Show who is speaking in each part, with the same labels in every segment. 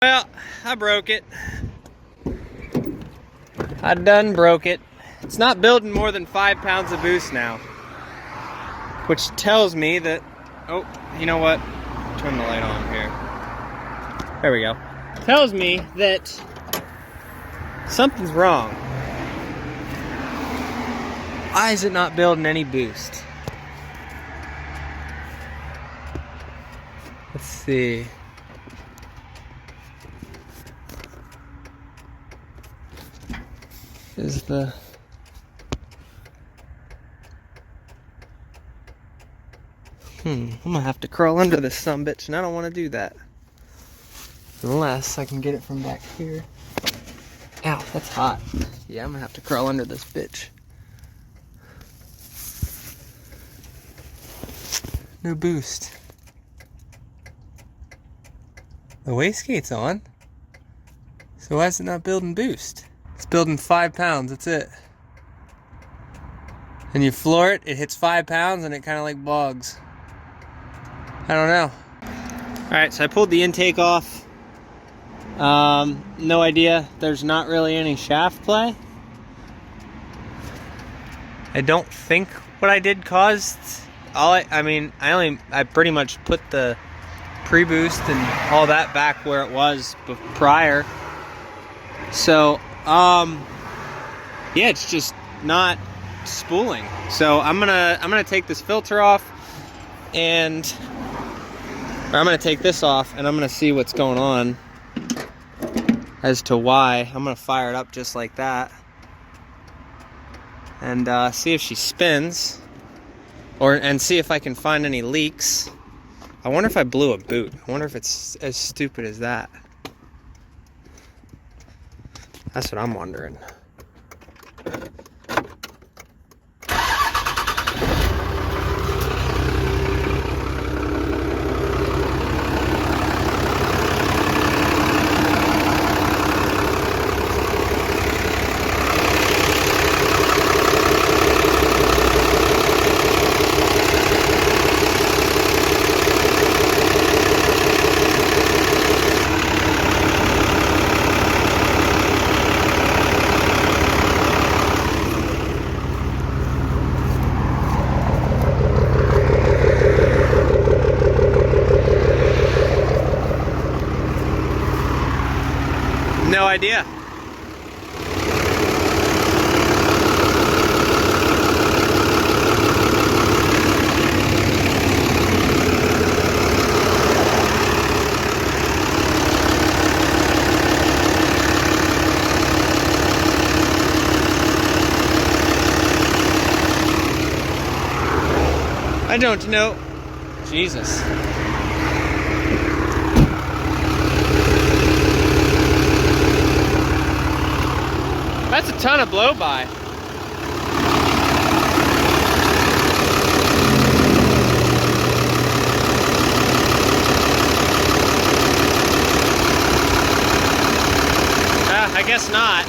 Speaker 1: Well, I broke it. I done broke it. It's not building more than 5 pounds of boost now. Which tells me that, oh, you know what? Turn the light on here. There we go. Tells me that something's wrong. Why is it not building any boost? Let's see. Is the I'm gonna have to crawl under this sumbitch, and I don't want to do that unless I can get it from back here. Ow, that's hot. Yeah, I'm gonna have to crawl under this bitch. No boost. The wastegate's on, so why is it not building boost? It's building 5 pounds, that's it. And you floor it, it hits 5 pounds, and it kind of like bogs. I don't know. Alright, so I pulled the intake off. No idea. There's not really any shaft play. I don't think what I did caused... I pretty much put the pre-boost and all that back where it was prior. So, yeah, it's just not spooling. So I'm gonna take this filter off, and I'm gonna take this off, and I'm gonna see what's going on as to why. I'm gonna fire it up just like that, and see if she spins, and see if I can find any leaks. I wonder if I blew a boot. I wonder if it's as stupid as that. That's what I'm wondering. No idea. I don't know. Jesus. That's a ton of blow-by. I guess not.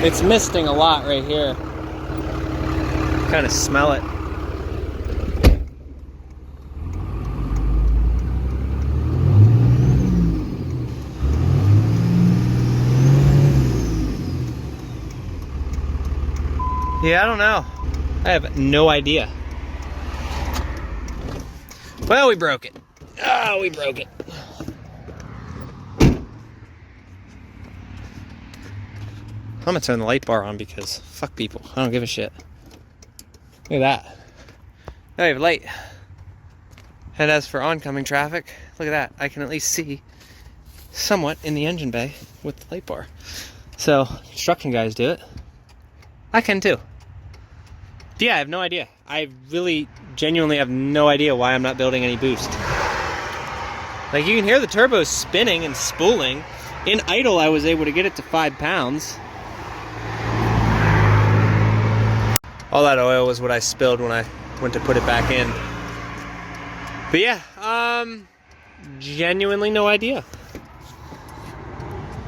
Speaker 1: It's misting a lot right here. Kind of smell it. Yeah, I don't know. I have no idea. Well, we broke it. Oh, we broke it. I'm gonna turn the light bar on because fuck people. I don't give a shit. Look at that. Now we have light. And as for oncoming traffic, look at that. I can at least see somewhat in the engine bay with the light bar. So, construction guys do it. I can too. Yeah, I have no idea. I really, genuinely have no idea why I'm not building any boost. Like, you can hear the turbos spinning and spooling. In idle, I was able to get it to 5 pounds. All that oil was what I spilled when I went to put it back in. But yeah, genuinely no idea.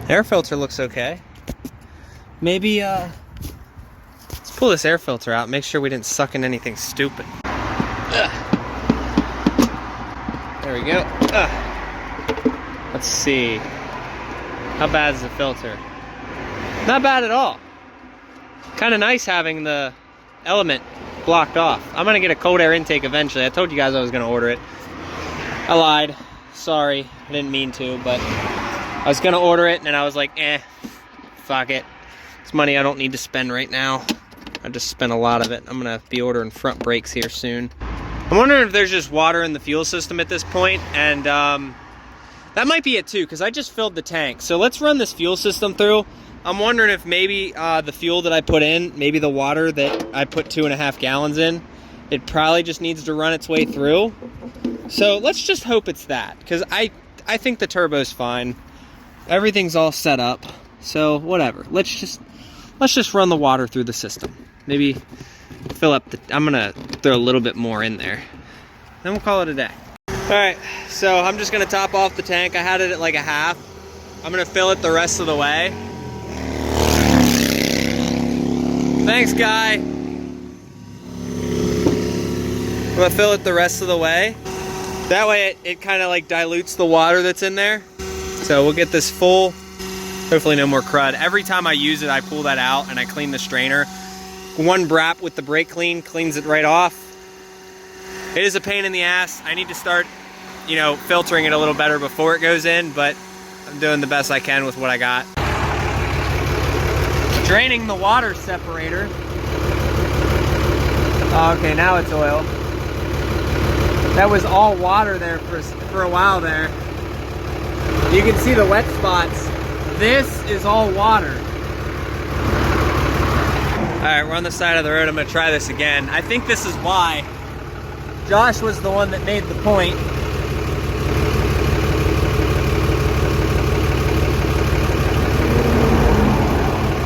Speaker 1: Air filter looks okay. Maybe, let's pull this air filter out, make sure we didn't suck in anything stupid. Ugh. There we go. Ugh. Let's see. How bad is the filter? Not bad at all. Kind of nice having the element blocked off. I'm gonna get a cold air intake eventually. I told you guys I was gonna order it. I lied. Sorry, I didn't mean to, but I was gonna order it and then I was like, fuck it. It's money I don't need to spend right now. I just spent a lot of it. I'm gonna be ordering front brakes here soon. I'm wondering if there's just water in the fuel system at this point, and that might be it too, because I just filled the tank. So let's run this fuel system through. I'm wondering if maybe the fuel that I put in, maybe the water that I put 2.5 gallons in, it probably just needs to run its way through. So let's just hope it's that, because I think the turbo's fine. Everything's all set up, so whatever. Let's just run the water through the system. Maybe fill up the, I'm gonna throw a little bit more in there. Then we'll call it a day. All right, so I'm just gonna top off the tank. I had it at like a half. I'm gonna fill it the rest of the way. Thanks, guy. I'm gonna fill it the rest of the way. That way it kind of like dilutes the water that's in there. So we'll get this full, hopefully no more crud. Every time I use it, I pull that out and I clean the strainer. One brap with the brake clean cleans it right off. It is a pain in the ass. I need to start, you know, filtering it a little better before it goes in, but I'm doing the best I can with what I got. Draining the water separator. Oh, okay, now it's oil. That was all water there for a while there. You can see the wet spots. This is all water. All right, we're on the side of the road. I'm gonna try this again. I think this is why. Josh was the one that made the point.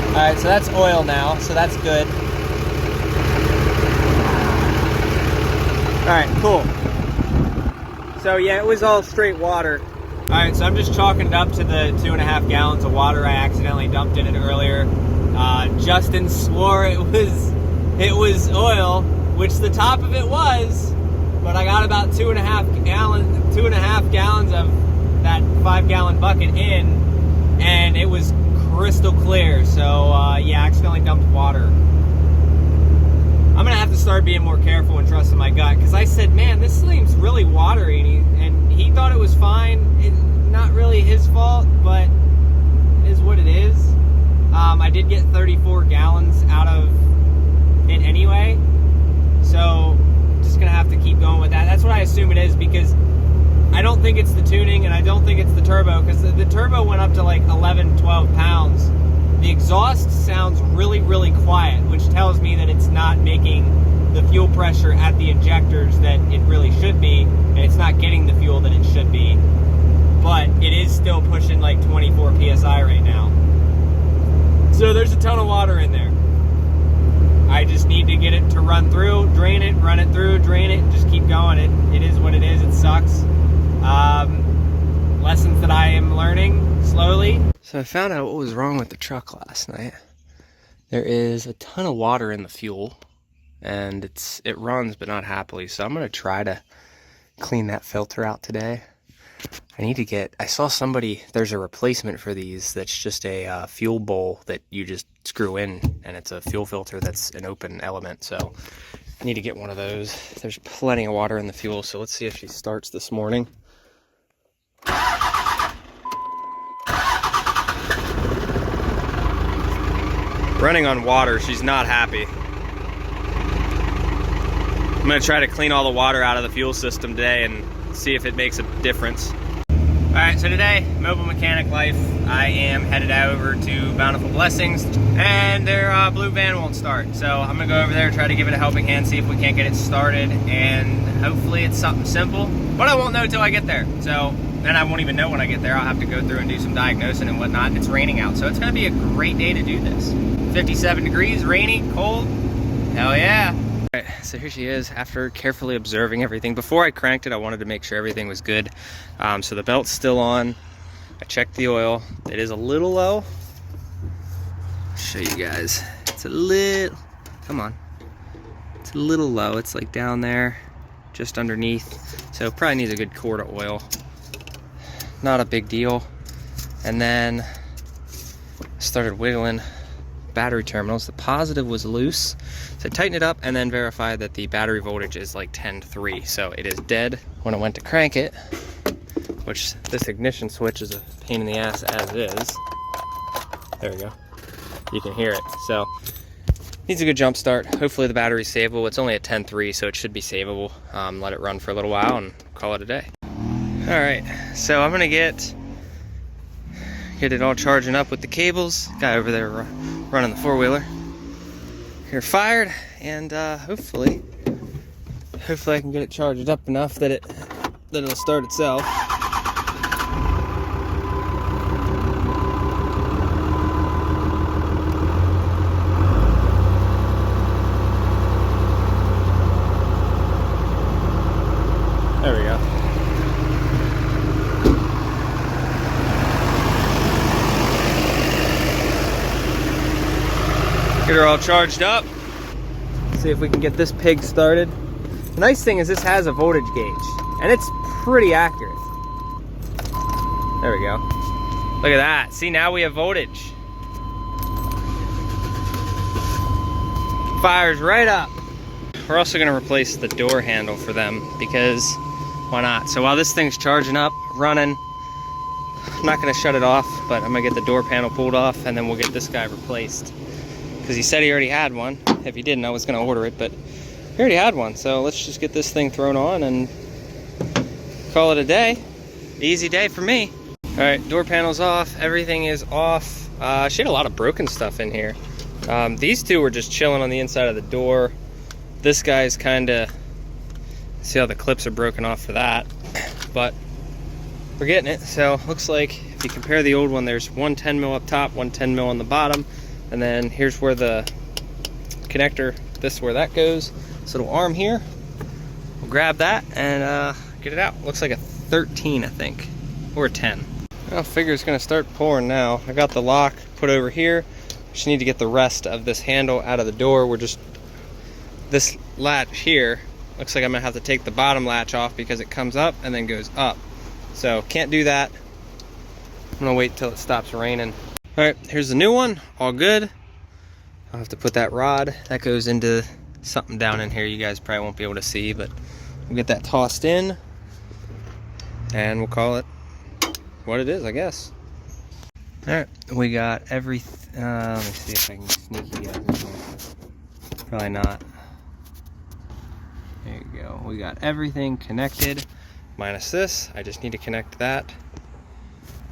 Speaker 1: All right, so that's oil now, so that's good. All right, cool. So yeah, it was all straight water. All right, so I'm just chalking it up to the 2.5 gallons of water I accidentally dumped in it earlier. Justin swore it was oil, which the top of it was, but I got about 2.5 gallons of that 5-gallon bucket in, and it was crystal clear. So yeah, I accidentally dumped water. I'm gonna have to start being more careful and trusting my gut, because I said, man, this seems really watery, and he thought it was fine. Not really his fault, but it is what it is. I did get 34 gallons out of it anyway, so just gonna have to keep going with that. That's what I assume it is, because I don't think it's the tuning, and I don't think it's the turbo, because the turbo went up to like 11, 12 pounds. The exhaust sounds really, really quiet, which tells me that it's not making the fuel pressure at the injectors that it really should be, and it's not getting the fuel that it should be. But it is still pushing like 24 PSI right now. So there's a ton of water in there. I just need to get it to run through, drain it, run it through, drain it, and just keep going. It is what it is. It sucks. Lessons that I am learning slowly. So I found out what was wrong with the truck last night. There is a ton of water in the fuel, and it runs but not happily. So I'm gonna try to clean that filter out today. I saw somebody, there's a replacement for these that's just a fuel bowl that you just screw in, and it's a fuel filter that's an open element. So I need to get one of those. There's plenty of water in the fuel, so let's see if she starts this morning. Running on water, she's not happy. I'm gonna try to clean all the water out of the fuel system today and see if it makes a difference. All right, so today, Mobile Mechanic Life, I am headed over to Bountiful Blessings, and their blue van won't start. So I'm gonna go over there, try to give it a helping hand, see if we can't get it started, and hopefully it's something simple, but I won't know till I get there. So then I won't even know when I get there. I'll have to go through and do some diagnosing and whatnot, and it's raining out, so it's gonna be a great day to do this. 57 degrees, rainy, cold, hell yeah. All right, so here she is after carefully observing everything. Before I cranked it, I wanted to make sure everything was good. So the belt's still on. I checked the oil. It is a little low. I'll show you guys. It's a little, come on. It's a little low. It's like down there, just underneath. So probably needs a good quart of oil. Not a big deal. And then I started wiggling battery terminals. The positive was loose. So I tightened it up and then verified that the battery voltage is like 10.3. So it is dead. When I went to crank it, which this ignition switch is a pain in the ass as is. There we go. You can hear it. So needs a good jump start. Hopefully the battery's savable. It's only at 10.3, so it should be savable. Let it run for a little while and call it a day. All right, so I'm gonna get it all charging up with the cables. Guy over there running the four-wheeler. Here fired, and hopefully I can get it charged up enough that it'll start itself. There we go. Get her all charged up. See if we can get this pig started. The nice thing is this has a voltage gauge, and it's pretty accurate. There we go. Look at that. See, now we have voltage. Fires right up. We're also gonna replace the door handle for them because why not? So while this thing's charging up, running, I'm not gonna shut it off, but I'm gonna get the door panel pulled off and then we'll get this guy replaced. Because he said he already had one. If he didn't, I was gonna order it, but he already had one. So let's just get this thing thrown on and call it a day. Easy day for me. All right, door panel's off, everything is off. She had a lot of broken stuff in here. These two were just chilling on the inside of the door. This guy's kinda, see how the clips are broken off for that, but we're getting it. So looks like if you compare the old one, there's one 10 mil up top, one 10 mil on the bottom, and then here's where the connector, this is where that goes. This little arm here, we'll grab that and get it out. Looks like a 13, I think, or a 10. I figure it's gonna start pouring now. I got the lock put over here. Just need to get the rest of this handle out of the door. We're just, this latch here, looks like I'm gonna have to take the bottom latch off because it comes up and then goes up. So can't do that. I'm gonna wait till it stops raining. All right, here's the new one, all good. I'll have to put that rod, that goes into something down in here you guys probably won't be able to see, but we'll get that tossed in and we'll call it what it is, I guess. All right, we got everything. Let me see if I can sneak you guys in here. Probably not. There you go. We got everything connected, minus this. I just need to connect that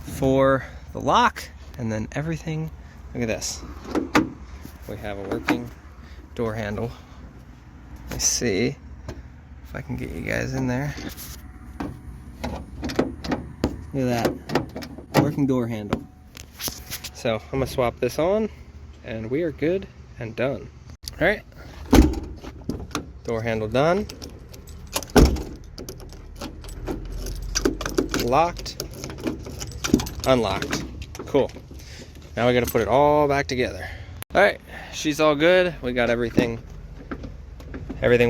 Speaker 1: for the lock, and then everything. Look at this. We have a working door handle. Let's see if I can get you guys in there. Look at that. Working door handle. So I'm gonna swap this on and we are good and done. All right, door handle done. Locked, unlocked, cool. Now we gotta put it all back together. All right, she's all good. We got everything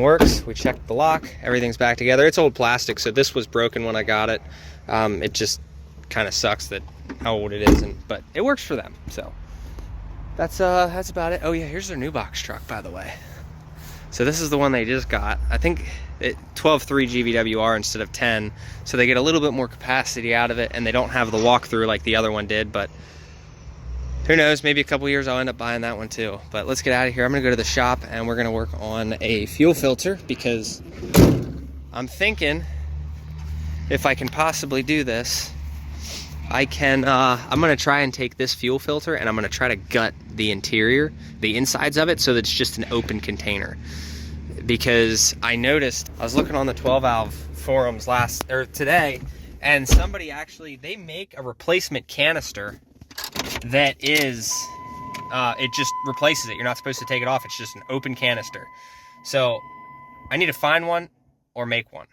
Speaker 1: works. We checked the lock, everything's back together. It's old plastic, so this was broken when I got it. It just kind of sucks that how old it is, but it works for them. So that's about it. Oh yeah, here's their new box truck, by the way. So this is the one they just got. I think 12.3 GVWR instead of 10, so they get a little bit more capacity out of it, and they don't have the walkthrough like the other one did. But who knows? Maybe a couple years I'll end up buying that one too. But let's get out of here. I'm gonna go to the shop and we're gonna work on a fuel filter because I'm thinking if I can possibly do this, I can, I'm gonna try and take this fuel filter and I'm gonna try to gut the interior, the insides of it, so that it's just an open container. Because I noticed, I was looking on the 12 valve forums today, and somebody actually, they make a replacement canister that is, it just replaces it. You're not supposed to take it off, it's just an open canister. So I need to find one or make one.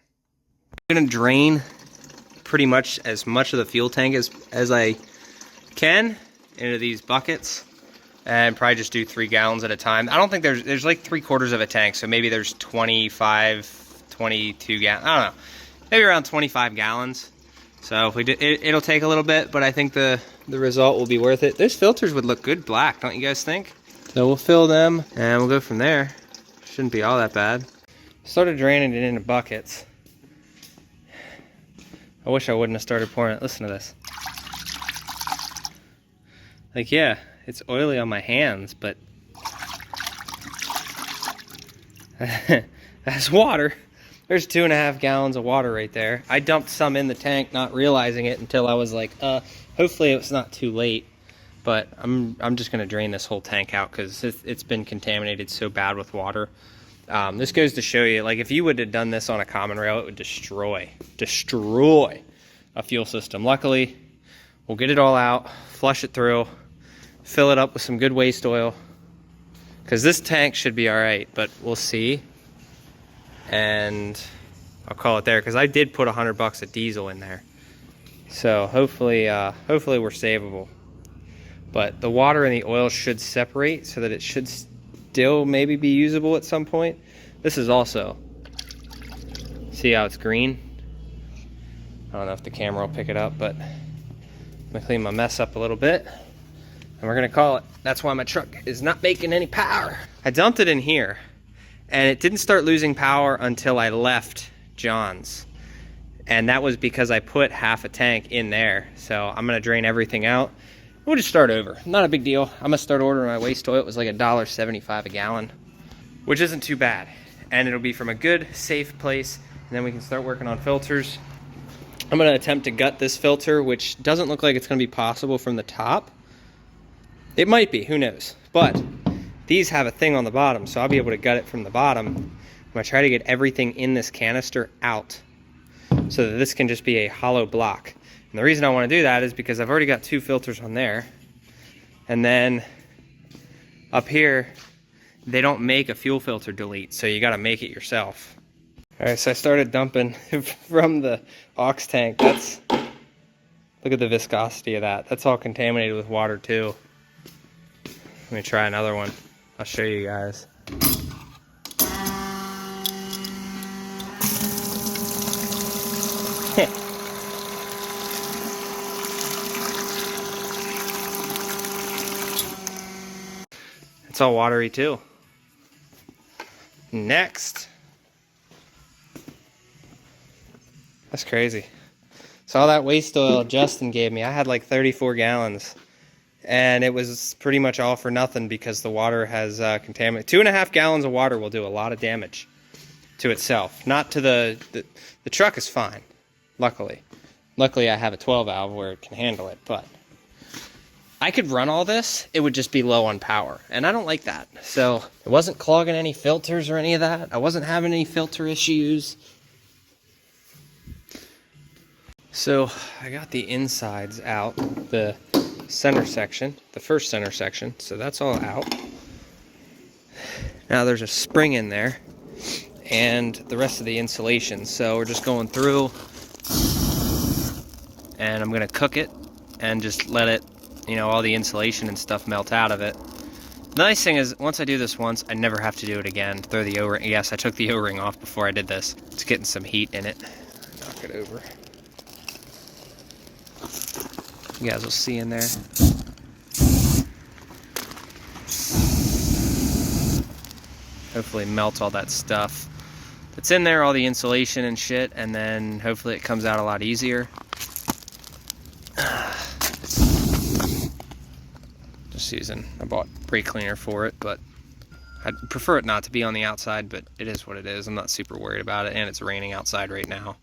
Speaker 1: I'm gonna drain pretty much as much of the fuel tank as I can into these buckets, and probably just do 3 gallons at a time. I don't think there's like 3/4 of a tank, so maybe there's 25, 22 gallons. I don't know, maybe around 25 gallons. So if we do, it'll take a little bit, but I think the result will be worth it. Those filters would look good black, don't you guys think? So we'll fill them and we'll go from there. Shouldn't be all that bad. Started draining it into buckets. I wish I wouldn't have started pouring it. Listen to this. Like, yeah, it's oily on my hands, but that's water. There's 2.5 gallons of water right there. I dumped some in the tank, not realizing it until I was like, hopefully it's not too late. But I'm just gonna drain this whole tank out because it's been contaminated so bad with water. This goes to show you, like, if you would have done this on a common rail, it would destroy a fuel system. Luckily, we'll get it all out, flush it through, fill it up with some good waste oil, because this tank should be all right, but we'll see. And I'll call it there, because I did put $100 of diesel in there. So hopefully we're savable. But the water and the oil should separate so that it should still maybe be usable at some point. This is also, see how it's green? I don't know if the camera will pick it up, but I'm gonna clean my mess up a little bit and we're gonna call it. That's why my truck is not making any power. I dumped it in here and it didn't start losing power until I left John's. And that was because I put half a tank in there. So I'm gonna drain everything out. We'll just start over. Not a big deal. I'm gonna start ordering my waste oil. It was like $1.75 a gallon, which isn't too bad. And it'll be from a good, safe place. And then we can start working on filters. I'm gonna attempt to gut this filter, which doesn't look like it's gonna be possible from the top. It might be, who knows? But these have a thing on the bottom, so I'll be able to gut it from the bottom. I'm gonna try to get everything in this canister out so that this can just be a hollow block. And the reason I want to do that is because I've already got 2 filters on there. And then up here, they don't make a fuel filter delete, so you got to make it yourself. All right, so I started dumping from the aux tank. Look at the viscosity of that. That's all contaminated with water too. Let me try another one. I'll show you guys. It's all watery too. Next. That's crazy. So all that waste oil Justin gave me, I had like 34 gallons. And it was pretty much all for nothing because the water has contaminated. 2.5 gallons of water will do a lot of damage to itself. Not to the truck is fine, luckily. Luckily I have a 12 valve where it can handle it, but I could run all this, it would just be low on power, and I don't like that. So it wasn't clogging any filters or any of that. I wasn't having any filter issues. So I got the insides out, the center section, the first center section, so that's all out. Now there's a spring in there and the rest of the insulation, so we're just going through and I'm gonna cook it and just let it, you know, all the insulation and stuff melt out of it. The nice thing is, once I do this once, I never have to do it again. Throw the O-ring. Yes, I took the O-ring off before I did this. It's getting some heat in it. Knock it over. You guys will see in there. Hopefully melt all that stuff that's in there, all the insulation and shit, and then hopefully it comes out a lot easier. Just using, I bought brake cleaner for it, but I'd prefer it not to be on the outside, but it is what it is. I'm not super worried about it, and it's raining outside right now.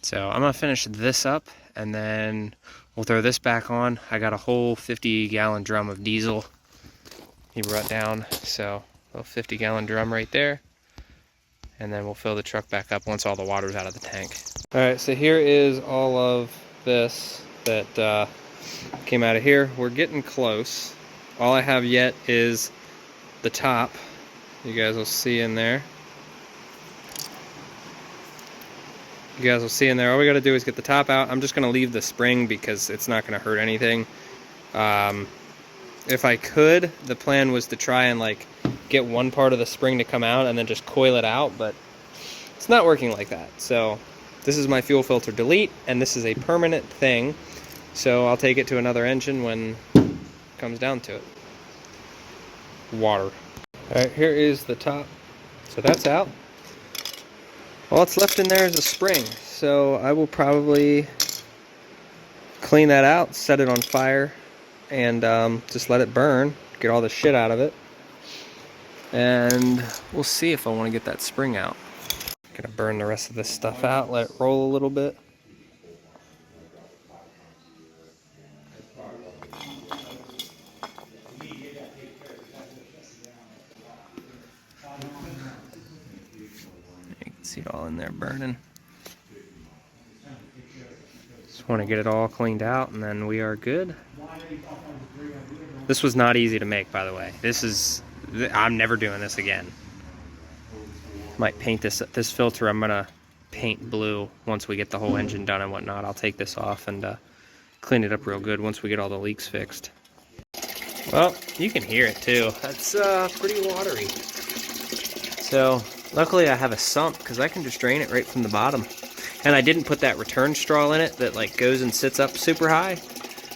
Speaker 1: So I'm gonna finish this up, and then we'll throw this back on. I got a whole 50-gallon drum of diesel he brought down, so a 50-gallon drum right there, and then we'll fill the truck back up once all the water's out of the tank. All right, so here is all of this that came out of here. We're getting close. All I have yet is the top. You guys will see in there. You guys will see in there. All we got to do is get the top out. I'm just going to leave the spring because it's not going to hurt anything. If I could, the plan was to try and like get one part of the spring to come out and then just coil it out, but it's not working like that. So this is my fuel filter delete, and this is a permanent thing. So I'll take it to another engine when it comes down to it. Water. All right, here is the top. So that's out. All that's left in there is a spring. So I will probably clean that out, set it on fire, and just let it burn, get all the shit out of it. And we'll see if I want to get that spring out. Gonna burn the rest of this stuff out, let it roll a little bit. You can see it all in there burning. Just want to get it all cleaned out and then we are good. This was not easy to make, by the way. I'm never doing this again. Might paint this filter. I'm gonna paint blue once we get the whole engine done and whatnot. I'll take this off and clean it up real good once we get all the leaks fixed. Well, you can hear it too. That's pretty watery. So luckily I have a sump because I can just drain it right from the bottom. And I didn't put that return straw in it that like goes and sits up super high.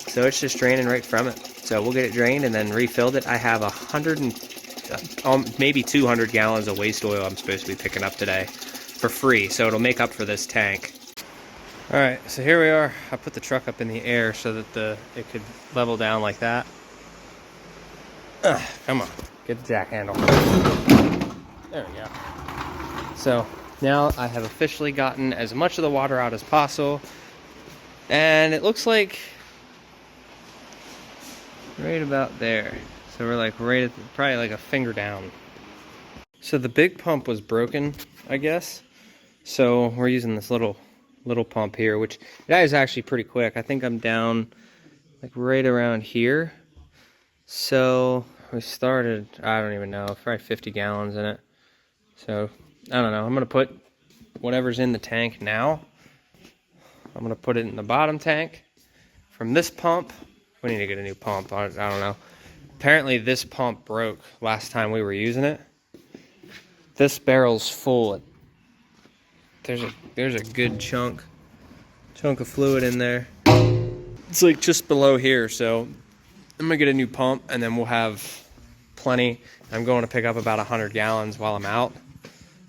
Speaker 1: So it's just draining right from it. So we'll get it drained and then refilled it. I have 100 and maybe 200 gallons of waste oil I'm supposed to be picking up today for free, so it'll make up for this tank. All right, so here we are. I put the truck up in the air so that it could level down like that. Come on, get the jack handle. There we go. So now I have officially gotten as much of the water out as possible, and it looks like right about there. So we're like right at probably like a finger down. So the big pump was broken, I guess. So we're using this little pump here, which that is actually pretty quick. I think I'm down like right around here. So we started, I don't even know, probably 50 gallons in it. So I don't know. I'm gonna put whatever's in the tank now. I'm gonna put it in the bottom tank. From this pump, we need to get a new pump. I don't know. Apparently this pump broke last time we were using it. This barrel's full. There's a good chunk of fluid in there. It's like just below here, so I'm gonna get a new pump and then we'll have plenty. I'm going to pick up about 100 gallons while I'm out.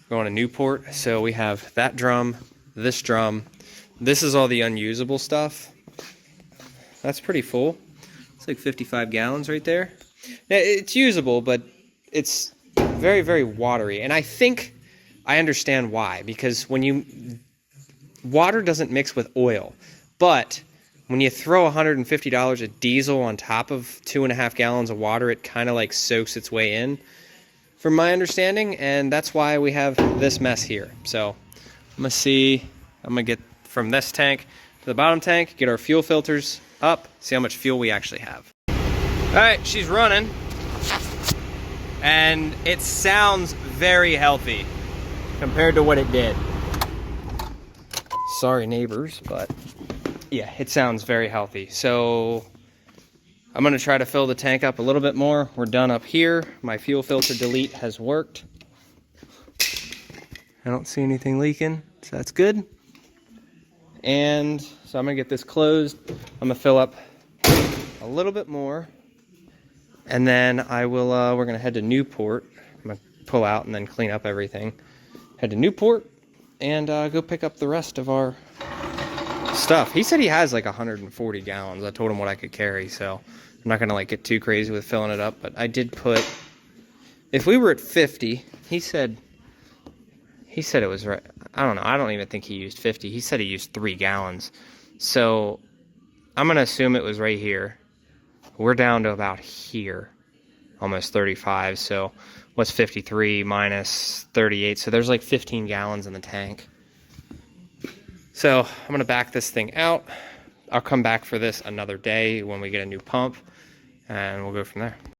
Speaker 1: Going to Newport, so we have that drum, this drum. This is all the unusable stuff. That's pretty full. It's like 55 gallons right there. Now, it's usable, but it's very, very watery. And I think I understand why. Because water doesn't mix with oil. But when you throw $150 of diesel on top of 2.5 gallons of water, it kind of like soaks its way in, from my understanding. And that's why we have this mess here. So I'm going to get from this tank to the bottom tank, get our fuel filters up, see how much fuel we actually have. All right, she's running, and it sounds very healthy compared to what it did. Sorry, neighbors, but yeah, it sounds very healthy. So I'm gonna try to fill the tank up a little bit more. We're done up here. My fuel filter delete has worked. I don't see anything leaking, so that's good. And so I'm gonna get this closed. I'm gonna fill up a little bit more. And then I will, we're gonna head to Newport. I'm gonna pull out and then clean up everything. Head to Newport and go pick up the rest of our stuff. He said he has like 140 gallons. I told him what I could carry, so I'm not gonna like get too crazy with filling it up, but I did put, if we were at 50, he said it was right. I don't know. I don't even think he used 50. He said he used 3 gallons. So I'm gonna assume it was right here. We're down to about here, almost 35. So what's 53 minus 38? So there's like 15 gallons in the tank. So I'm going to back this thing out. I'll come back for this another day when we get a new pump, and we'll go from there.